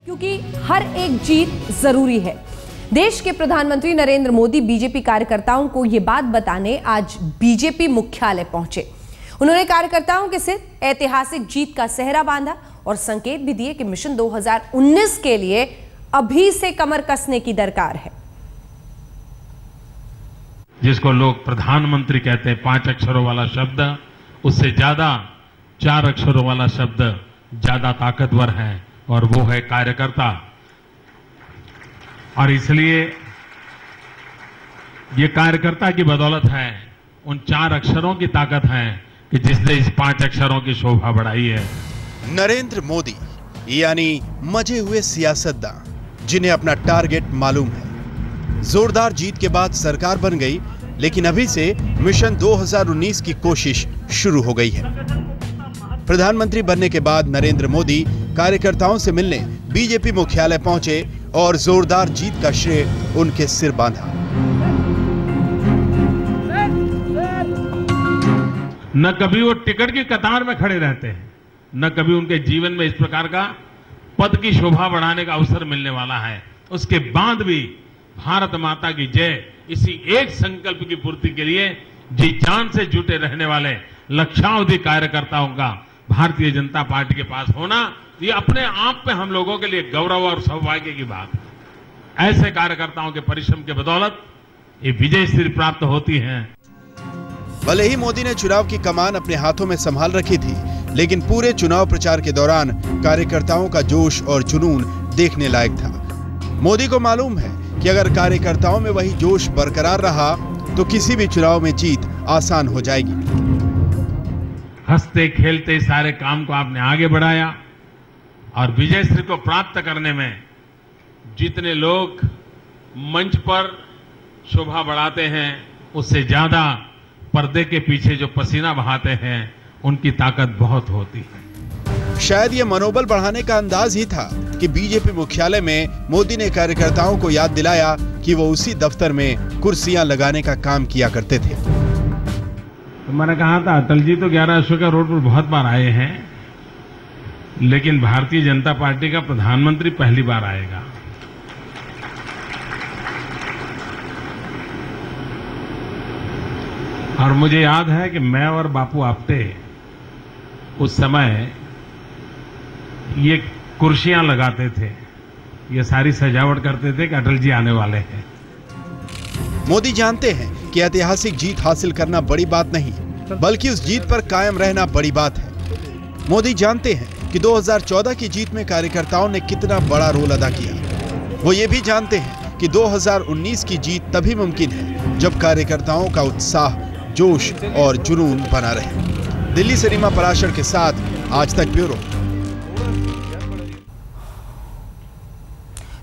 क्योंकि हर एक जीत जरूरी है। देश के प्रधानमंत्री नरेंद्र मोदी बीजेपी कार्यकर्ताओं को यह बात बताने आज बीजेपी मुख्यालय पहुंचे। उन्होंने कार्यकर्ताओं के सिर ऐतिहासिक जीत का सेहरा बांधा और संकेत भी दिए कि मिशन 2019 के लिए अभी से कमर कसने की दरकार है। जिसको लोग प्रधानमंत्री कहते हैं, 5 अक्षरों वाला शब्द, उससे ज्यादा 4 अक्षरों वाला शब्द ज्यादा ताकतवर है और वो है कार्यकर्ता। और इसलिए ये कार्यकर्ता की बदौलत है, उन 4 अक्षरों की ताकत है कि जिसने इस 5 अक्षरों की शोभा बढ़ाई है। नरेंद्र मोदी यानी मजे हुए सियासतदान, जिन्हें अपना टारगेट मालूम है। जोरदार जीत के बाद सरकार बन गई, लेकिन अभी से मिशन 2019 की कोशिश शुरू हो गई है। प्रधानमंत्री बनने के बाद नरेंद्र मोदी कार्यकर्ताओं से मिलने बीजेपी मुख्यालय पहुंचे और जोरदार जीत का श्रेय उनके सिर बांधा। न कभी वो टिकट की कतार में खड़े रहते हैं, न कभी उनके जीवन में इस प्रकार का पद की शोभा बढ़ाने का अवसर मिलने वाला है। उसके बाद भी भारत माता की जय, इसी एक संकल्प की पूर्ति के लिए जी जान से जुटे रहने वाले लक्षावधि कार्यकर्ताओं का भारतीय जनता पार्टी के पास होना, ये अपने आप में हम लोगों के लिए गौरव और सौभाग्य की बात है। ऐसे कार्यकर्ताओं के परिश्रम के बदौलत ये विजय श्री प्राप्त होती है। भले ही मोदी ने चुनाव की कमान अपने हाथों में संभाल रखी थी, लेकिन पूरे चुनाव प्रचार के दौरान कार्यकर्ताओं का जोश और जुनून देखने लायक था। मोदी को मालूम है कि अगर कार्यकर्ताओं में वही जोश बरकरार रहा तो किसी भी चुनाव में जीत आसान हो जाएगी। हंसते खेलते सारे काम को आपने आगे बढ़ाया और विजय श्री को प्राप्त करने में जितने लोग मंच पर शोभा बढ़ाते हैं, उससे ज्यादा पर्दे के पीछे जो पसीना बहाते हैं, उनकी ताकत बहुत होती है। शायद ये मनोबल बढ़ाने का अंदाज ही था कि बीजेपी मुख्यालय में मोदी ने कार्यकर्ताओं को याद दिलाया कि वो उसी दफ्तर में कुर्सियां लगाने का काम किया करते थे। तो मैंने कहा था, अटल जी तो 11 अशोका रोड पर बहुत बार आए हैं, लेकिन भारतीय जनता पार्टी का प्रधानमंत्री पहली बार आएगा। और मुझे याद है कि मैं और बापू आप्टे उस समय ये कुर्सियां लगाते थे, ये सारी सजावट करते थे कि अटल जी आने वाले हैं। मोदी जानते हैं कि ऐतिहासिक जीत हासिल करना बड़ी बात नहीं, बल्कि उस जीत पर कायम रहना बड़ी बात है। मोदी जानते हैं कि 2014 की जीत में कार्यकर्ताओं ने कितना बड़ा रोल अदा किया। वो ये भी जानते हैं कि 2019 की जीत तभी मुमकिन है जब कार्यकर्ताओं का उत्साह, जोश और जुनून बना रहे। दिल्ली से रीमा पराशर के साथ आज तक ब्यूरो।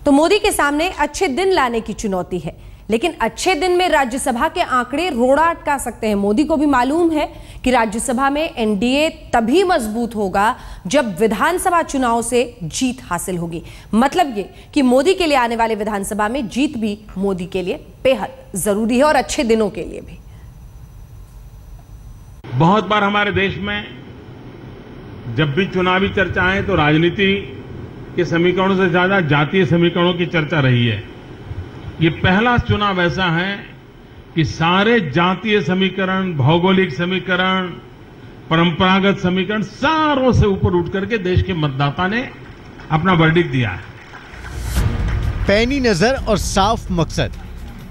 तो मोदी के सामने अच्छे दिन लाने की चुनौती है, लेकिन अच्छे दिन में राज्यसभा के आंकड़े रोड़ा अटका सकते हैं। मोदी को भी मालूम है कि राज्यसभा में एनडीए तभी मजबूत होगा जब विधानसभा चुनाव से जीत हासिल होगी। मतलब ये कि मोदी के लिए आने वाले विधानसभा में जीत भी मोदी के लिए बेहद जरूरी है और अच्छे दिनों के लिए भी। बहुत बार हमारे देश में जब भी चुनावी चर्चा है तो राजनीति के समीकरणों से ज्यादा जातीय समीकरणों की चर्चा रही है। ये पहला चुनाव ऐसा है कि सारे जातीय समीकरण, भौगोलिक समीकरण, परंपरागत समीकरण, सारों से ऊपर उठ करके देश के मतदाता ने अपना वर्डिक्ट दिया है। पैनी नजर और साफ मकसद,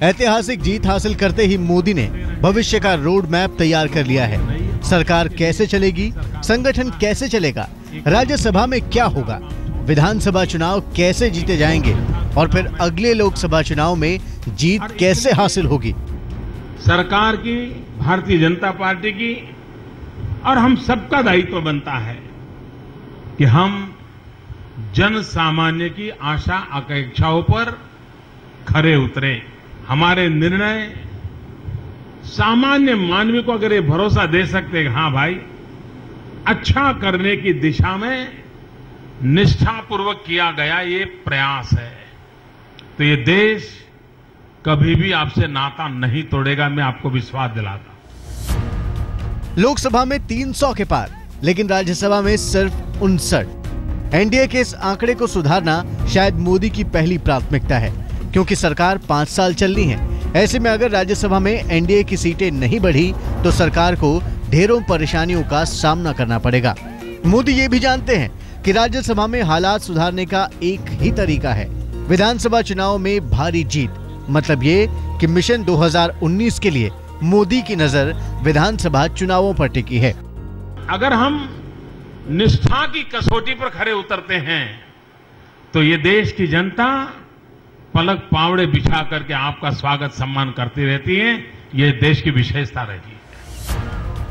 ऐतिहासिक जीत हासिल करते ही मोदी ने भविष्य का रोड मैप तैयार कर लिया है। सरकार कैसे चलेगी, संगठन कैसे चलेगा, राज्यसभा में क्या होगा, विधानसभा चुनाव कैसे जीते जाएंगे और फिर अगले लोकसभा चुनाव में जीत कैसे हासिल होगी। सरकार की, भारतीय जनता पार्टी की और हम सबका दायित्व बनता है कि हम जन सामान्य की आशा आकांक्षाओं पर खरे उतरे। हमारे निर्णय सामान्य मानवी को अगर ये भरोसा दे सकते हैं, हाँ भाई, अच्छा करने की दिशा में निष्ठापूर्वक किया गया ये प्रयास है, तो ये देश कभी भी आपसे नाता नहीं तोड़ेगा। मैं आपको विश्वास दिलाता। लोकसभा में 300 के पार, लेकिन राज्यसभा में सिर्फ 59। एनडीए के इस आंकड़े को सुधारना शायद मोदी की पहली प्राथमिकता है, क्योंकि सरकार 5 साल चलनी है। ऐसे में अगर राज्यसभा में एनडीए की सीटें नहीं बढ़ी तो सरकार को ढेरों परेशानियों का सामना करना पड़ेगा। मोदी ये भी जानते हैं कि राज्यसभा में हालात सुधारने का एक ही तरीका है, विधानसभा चुनाव में भारी जीत। मतलब ये कि मिशन 2019 के लिए मोदी की नजर विधानसभा चुनावों पर टिकी है। अगर हम निष्ठा की कसौटी पर खरे उतरते हैं तो ये देश की जनता पलक पावड़े बिछा करके आपका स्वागत सम्मान करती रहती है। ये देश की विशेषता रही।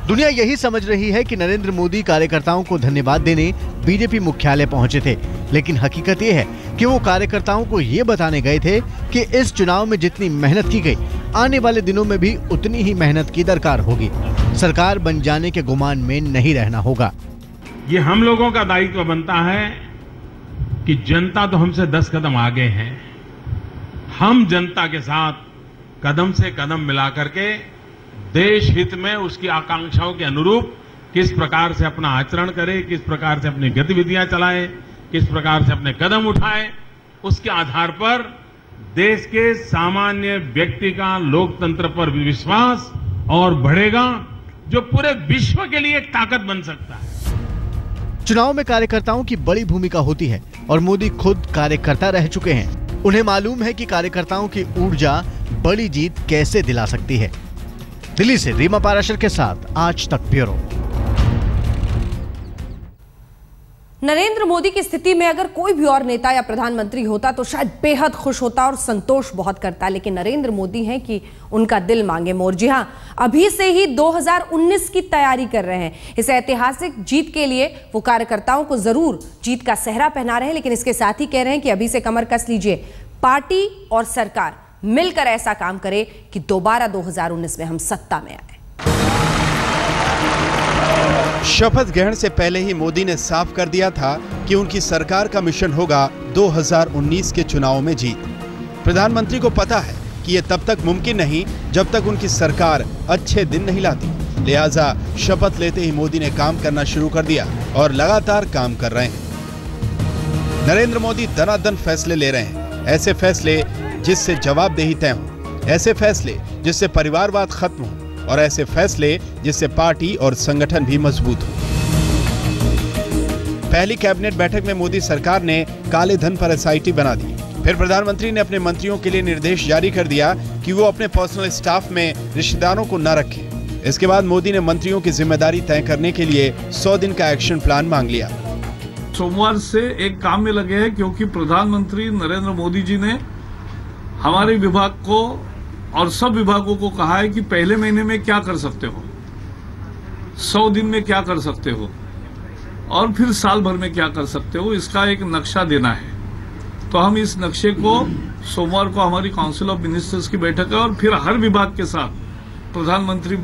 दुनिया यही समझ रही है कि नरेंद्र मोदी कार्यकर्ताओं को धन्यवाद देने बीजेपी मुख्यालय पहुंचे थे, लेकिन हकीकत ये है कि वो कार्यकर्ताओं को ये बताने गए थे कि इस चुनाव में जितनी मेहनत की गई, आने वाले दिनों में भी उतनी ही मेहनत की दरकार होगी। सरकार बन जाने के गुमान में नहीं रहना होगा। ये हम लोगों का दायित्व बनता है कि जनता तो हमसे 10 कदम आगे है, हम जनता के साथ कदम से कदम मिला करके देश हित में उसकी आकांक्षाओं के अनुरूप किस प्रकार से अपना आचरण करे, किस प्रकार से अपनी गतिविधियां चलाए, किस प्रकार से अपने कदम उठाए, उसके आधार पर देश के सामान्य व्यक्ति का लोकतंत्र पर विश्वास और बढ़ेगा, जो पूरे विश्व के लिए एक ताकत बन सकता है। चुनाव में कार्यकर्ताओं की बड़ी भूमिका होती है और मोदी खुद कार्यकर्ता रह चुके हैं। उन्हें मालूम है कि कार्यकर्ताओं की ऊर्जा बड़ी जीत कैसे दिला सकती है। दिल्ली से रीमा पाराशर के साथ आज तक ब्यूरो। नरेंद्र मोदी की स्थिति में अगर कोई भी और नेता या प्रधानमंत्री होता तो शायद बेहद खुश होता और संतोष बहुत करता, लेकिन नरेंद्र मोदी हैं कि उनका दिल मांगे मोर। जी हां, अभी से ही 2019 की तैयारी कर रहे हैं। इस ऐतिहासिक जीत के लिए वो कार्यकर्ताओं को जरूर जीत का सेहरा पहना रहे हैं, लेकिन इसके साथ ही कह रहे हैं कि अभी से कमर कस लीजिए, पार्टी और सरकार मिलकर ऐसा काम करे कि दोबारा 2019 में हम सत्ता में आए। शपथ ग्रहण से पहले ही मोदी ने साफ कर दिया था कि उनकी सरकार का मिशन होगा 2019 के चुनाव में जीत। प्रधानमंत्री को पता है कि यह तब तक मुमकिन नहीं जब तक उनकी सरकार अच्छे दिन नहीं लाती। लिहाजा शपथ लेते ही मोदी ने काम करना शुरू कर दिया और लगातार काम कर रहे हैं। नरेंद्र मोदी दनादन फैसले ले रहे हैं, ऐसे फैसले जिससे जवाबदेही तय हो, ऐसे फैसले जिससे परिवारवाद खत्म हो और ऐसे फैसले जिससे पार्टी और संगठन भी मजबूत हो। पहली कैबिनेट बैठक में मोदी सरकार ने काले धन पर एसआईटी बना दी। फिर प्रधानमंत्री ने अपने मंत्रियों के लिए निर्देश जारी कर दिया कि वो अपने पर्सनल स्टाफ में रिश्तेदारों को न रखें। इसके बाद मोदी ने मंत्रियों की जिम्मेदारी तय करने के लिए 100 दिन का एक्शन प्लान मांग लिया। सोमवार से एक काम में लगे हैं, क्योंकि प्रधानमंत्री नरेंद्र मोदी जी ने हमारे विभाग को और सब विभागों को कहा है कि पहले महीने में क्या कर सकते हो, 100 दिन में क्या कर सकते हो और फिर साल भर में क्या कर सकते हो, इसका एक नक्शा देना है। तो हम इस नक्शे को सोमवार को हमारी काउंसिल ऑफ मिनिस्टर्स की बैठक है और फिर हर विभाग के साथ प्रधानमंत्री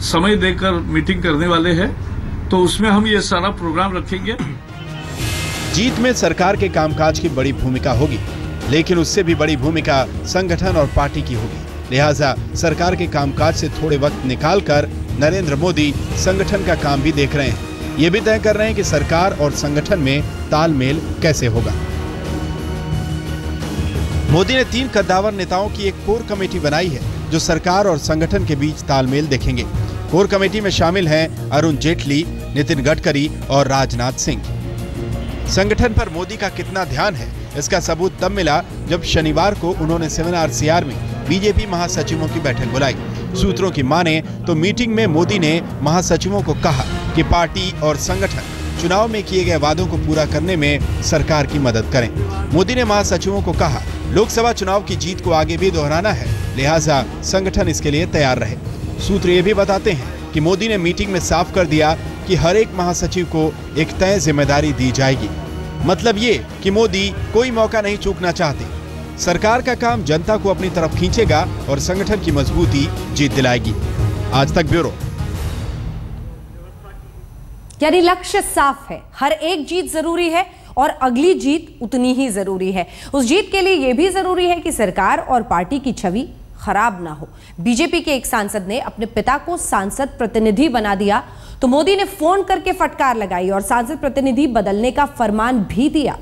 समय देकर मीटिंग करने वाले हैं, तो उसमें हम ये सारा प्रोग्राम रखेंगे। जीत में सरकार के कामकाज की बड़ी भूमिका होगी, लेकिन उससे भी बड़ी भूमिका संगठन और पार्टी की होगी। लिहाजा सरकार के कामकाज से थोड़े वक्त निकालकर नरेंद्र मोदी संगठन का काम भी देख रहे हैं। ये भी तय कर रहे हैं कि सरकार और संगठन में तालमेल कैसे होगा। मोदी ने 3 कद्दावर नेताओं की एक कोर कमेटी बनाई है जो सरकार और संगठन के बीच तालमेल देखेंगे। कोर कमेटी में शामिल हैं अरुण जेटली, नितिन गडकरी और राजनाथ सिंह। संगठन पर मोदी का कितना ध्यान है, इसका सबूत तब मिला जब शनिवार को उन्होंने सेमिनार सीआर में बीजेपी महासचिवों की बैठक बुलाई। सूत्रों की माने तो मीटिंग में मोदी ने महासचिवों को कहा कि पार्टी और संगठन चुनाव में किए गए वादों को पूरा करने में सरकार की मदद करें। मोदी ने महासचिवों को कहा, लोकसभा चुनाव की जीत को आगे भी दोहराना है, लिहाजा संगठन इसके लिए तैयार रहे। सूत्र ये भी बताते हैं कि मोदी ने मीटिंग में साफ कर दिया कि हर एक महासचिव को एक तय जिम्मेदारी दी जाएगी। मतलब ये कि मोदी कोई मौका नहीं चूकना चाहते। सरकार का काम जनता को अपनी तरफ खींचेगा और संगठन की मजबूती जीत दिलाएगी। आज तक ब्यूरो। यानी लक्ष्य साफ है, हर एक जीत जरूरी है और अगली जीत उतनी ही जरूरी है। उस जीत के लिए यह भी जरूरी है कि सरकार और पार्टी की छवि खराब ना हो। बीजेपी के एक सांसद ने अपने पिता को सांसद प्रतिनिधि बना दिया तो मोदी ने फोन करके फटकार लगाई और सांसद प्रतिनिधि बदलने का फरमान भी दिया।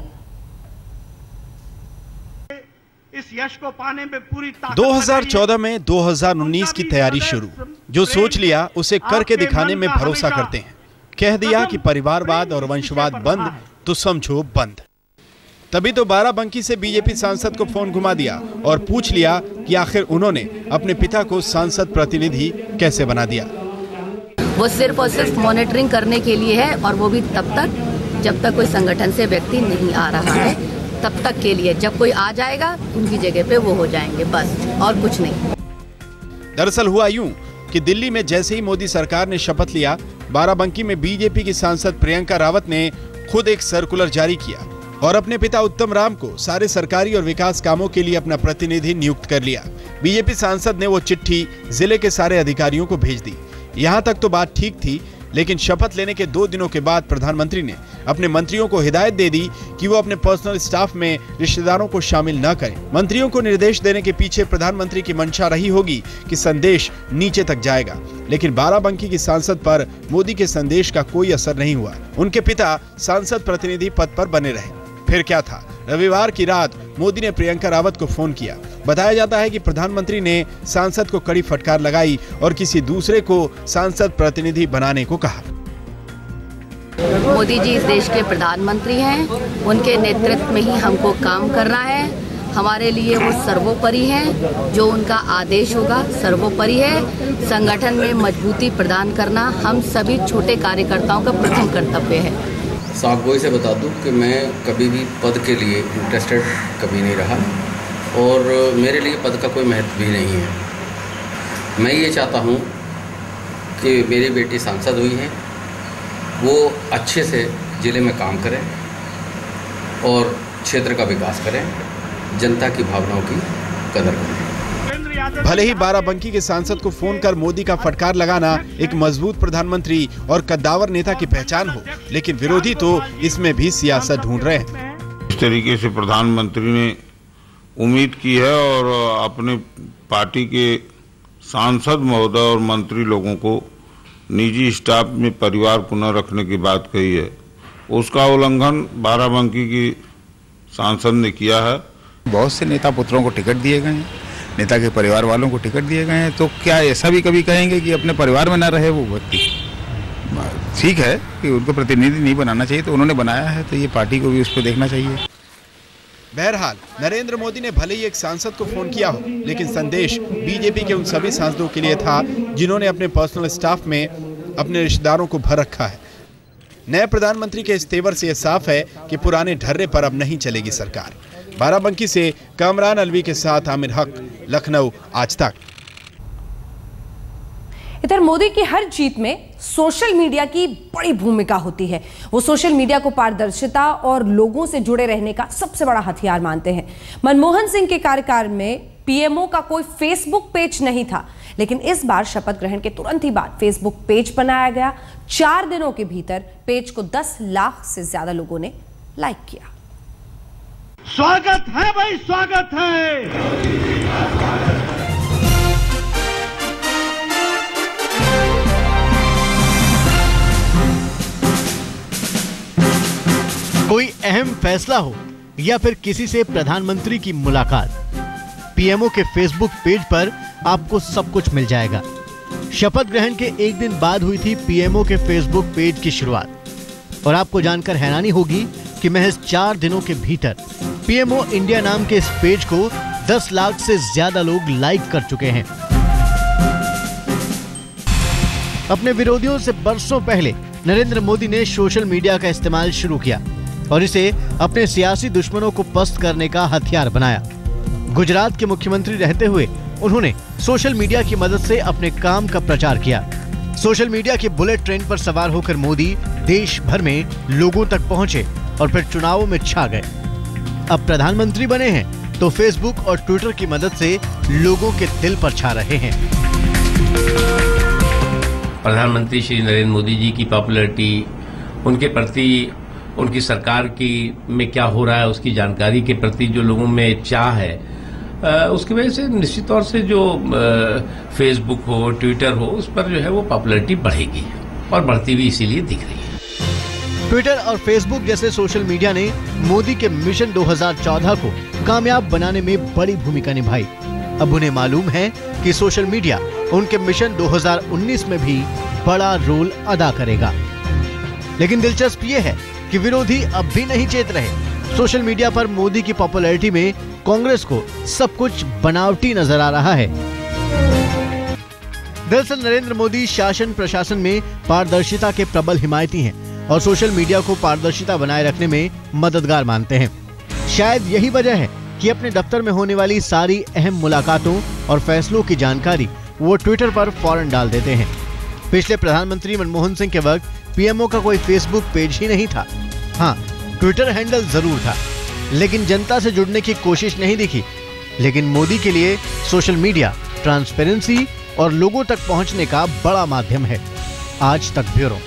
इस यश को पाने में पूरी 2014 में 2019 की तैयारी शुरू। जो सोच लिया उसे करके दिखाने में भरोसा करते हैं। कह दिया कि परिवारवाद और वंशवाद बंद तो समझो बंद। तभी तो बाराबंकी से बीजेपी सांसद को फोन घुमा दिया और पूछ लिया कि आखिर उन्होंने अपने पिता को सांसद प्रतिनिधि कैसे बना दिया। वो सिर्फ और सिर्फ मॉनिटरिंग करने के लिए है और वो भी तब तक जब तक कोई संगठन से व्यक्ति नहीं आ रहा है, तब तक के लिए। जब कोई आ जाएगा उनकी जगह पे वो हो जाएंगे, बस और कुछ नहीं। दरअसल हुआ यूं कि दिल्ली में जैसे ही मोदी सरकार ने शपथ लिया, बाराबंकी में बीजेपी की सांसद प्रियंका रावत ने खुद एक सर्कुलर जारी किया और अपने पिता उत्तम राम को सारे सरकारी और विकास कामों के लिए अपना प्रतिनिधि नियुक्त कर लिया। बीजेपी सांसद ने वो चिट्ठी जिले के सारे अधिकारियों को भेज दी। यहाँ तक तो बात ठीक थी, लेकिन शपथ लेने के 2 दिनों के बाद प्रधानमंत्री ने अपने मंत्रियों को हिदायत दे दी कि वो अपने पर्सनल स्टाफ में रिश्तेदारों को शामिल न करें। मंत्रियों को निर्देश देने के पीछे प्रधानमंत्री की मंशा रही होगी कि संदेश नीचे तक जाएगा, लेकिन बाराबंकी की सांसद पर मोदी के संदेश का कोई असर नहीं हुआ। उनके पिता सांसद प्रतिनिधि पद पर बने रहे। फिर क्या था, रविवार की रात मोदी ने प्रियंका रावत को फोन किया। बताया जाता है कि प्रधानमंत्री ने सांसद को कड़ी फटकार लगाई और किसी दूसरे को सांसद प्रतिनिधि बनाने को कहा। मोदी जी इस देश के प्रधानमंत्री हैं, उनके नेतृत्व में ही हमको काम करना है। हमारे लिए वो सर्वोपरि हैं, जो उनका आदेश होगा सर्वोपरि है। संगठन में मजबूती प्रदान करना हम सभी छोटे कार्यकर्ताओं का प्रथम कर्तव्य है। साफ-गोई से बता दूं कि मैं कभी भी पद के लिए इंटरेस्टेड कभी नहीं रहा और मेरे लिए पद का कोई महत्व भी नहीं है। मैं ये चाहता हूं कि मेरी बेटी सांसद हुई है, वो अच्छे से ज़िले में काम करें और क्षेत्र का विकास करें, जनता की भावनाओं की कदर करें। भले ही बाराबंकी के सांसद को फोन कर मोदी का फटकार लगाना एक मजबूत प्रधानमंत्री और कद्दावर नेता की पहचान हो, लेकिन विरोधी तो इसमें भी सियासत ढूंढ रहे हैं। इस तरीके से प्रधानमंत्री ने उम्मीद की है और अपने पार्टी के सांसद महोदय और मंत्री लोगों को निजी स्टाफ में परिवार पुनः रखने की बात कही है, उसका उल्लंघन बाराबंकी की सांसद ने किया है। बहुत से नेता पुत्रों को टिकट दिए गए हैं, नेता के परिवार वालों को टिकट दिए गए हैं, तो क्या ऐसा भी कभी कहेंगे कि अपने परिवार में ना रहे वो व्यक्ति? ठीक है कि उनको प्रतिनिधि नहीं बनाना चाहिए, तो उन्होंने बनाया है, तो ये पार्टी को भी उस पर देखना चाहिए। बहरहाल नरेंद्र मोदी ने भले ही एक सांसद को फोन किया हो, लेकिन संदेश बीजेपी के उन सभी सांसदों के लिए था जिन्होंने अपने पर्सनल स्टाफ में अपने रिश्तेदारों को भर रखा है। नए प्रधानमंत्री के इस तेवर से यह साफ है कि पुराने ढर्रे पर अब नहीं चलेगी सरकार। बाराबंकी से कामरान अलवी के साथ आमिर हक, लखनऊ, आज तक। इधर मोदी की हर जीत में सोशल मीडिया की बड़ी भूमिका होती है। वो सोशल मीडिया को पारदर्शिता और लोगों से जुड़े रहने का सबसे बड़ा हथियार मानते हैं। मनमोहन सिंह के कार्यकाल में पीएमओ का कोई फेसबुक पेज नहीं था, लेकिन इस बार शपथ ग्रहण के तुरंत ही बाद फेसबुक पेज बनाया गया। 4 दिनों के भीतर पेज को 10 लाख से ज्यादा लोगों ने लाइक किया। स्वागत है भाई, स्वागत है। कोई अहम फैसला हो या फिर किसी से प्रधानमंत्री की मुलाकात, पीएमओ के फेसबुक पेज पर आपको सब कुछ मिल जाएगा। शपथ ग्रहण के एक दिन बाद हुई थी पीएमओ के फेसबुक पेज की शुरुआत और आपको जानकर हैरानी होगी कि महज 4 दिनों के भीतर पीएमओ इंडिया नाम के इस पेज को 10 लाख से ज्यादा लोग लाइक कर चुके हैं। अपने विरोधियों से बरसों पहले नरेंद्र मोदी ने सोशल मीडिया का इस्तेमाल शुरू किया और इसे अपने सियासी दुश्मनों को पस्त करने का हथियार बनाया। गुजरात के मुख्यमंत्री रहते हुए उन्होंने सोशल मीडिया की मदद से अपने काम का प्रचार किया। सोशल मीडिया के बुलेट ट्रेन पर सवार होकर मोदी देश भर में लोगों तक पहुंचे और फिर चुनावों में छा गए। अब प्रधानमंत्री बने हैं तो फेसबुक और ट्विटर की मदद से लोगों के दिल पर छा रहे हैं। प्रधानमंत्री श्री नरेंद्र मोदी जी की पॉपुलैरिटी, उनके प्रति उनकी सरकार की में क्या हो रहा है उसकी जानकारी के प्रति जो लोगों में चाह है, उसकी वजह से निश्चित तौर से जो फेसबुक हो, ट्विटर हो, उस पर जो है वो पॉपुलैरिटी बढ़ेगी और बढ़ती भी इसीलिए दिख रही है। ट्विटर और फेसबुक जैसे सोशल मीडिया ने मोदी के मिशन 2014 को कामयाब बनाने में बड़ी भूमिका निभाई। अब उन्हें मालूम है कि सोशल मीडिया उनके मिशन 2019 में भी बड़ा रोल अदा करेगा। लेकिन दिलचस्प ये है कि विरोधी अब भी नहीं चेत रहे। सोशल मीडिया पर मोदी की पॉपुलैरिटी में कांग्रेस को सब कुछ बनावटी नजर आ रहा है। दरअसल नरेंद्र मोदी शासन प्रशासन में पारदर्शिता के प्रबल हिमायती हैं और सोशल मीडिया को पारदर्शिता बनाए रखने में मददगार मानते हैं। शायद यही वजह है कि अपने दफ्तर में होने वाली सारी अहम मुलाकातों और फैसलों की जानकारी वो ट्विटर पर फौरन डाल देते हैं। पिछले प्रधानमंत्री मनमोहन सिंह के वक्त पीएमओ का कोई फेसबुक पेज ही नहीं था। हाँ, ट्विटर हैंडल जरूर था, लेकिन जनता से जुड़ने की कोशिश नहीं दिखी। लेकिन मोदी के लिए सोशल मीडिया ट्रांसपेरेंसी और लोगों तक पहुंचने का बड़ा माध्यम है। आज तक ब्यूरो।